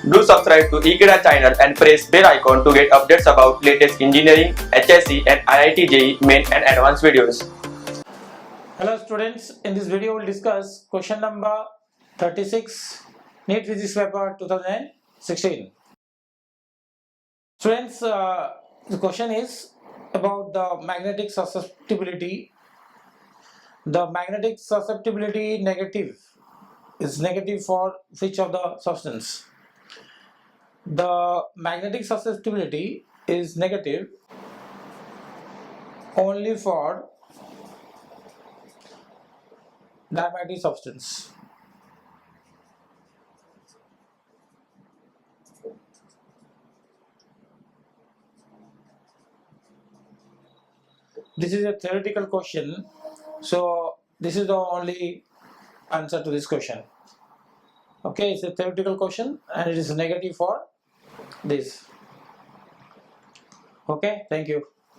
Do subscribe to Ekeeda channel and press bell icon to get updates about latest engineering, HSC and IIT JEE main and advanced videos. Hello students, in this video we'll discuss question number 36 NEET Physics paper 2016. Students, the question is about the magnetic susceptibility. The magnetic susceptibility negative is negative for which of the substance? The magnetic susceptibility is negative only for diamagnetic substance. This is a theoretical question, so this is the only answer to this question. Okay, it's a theoretical question and it is negative for this. Okay, thank you.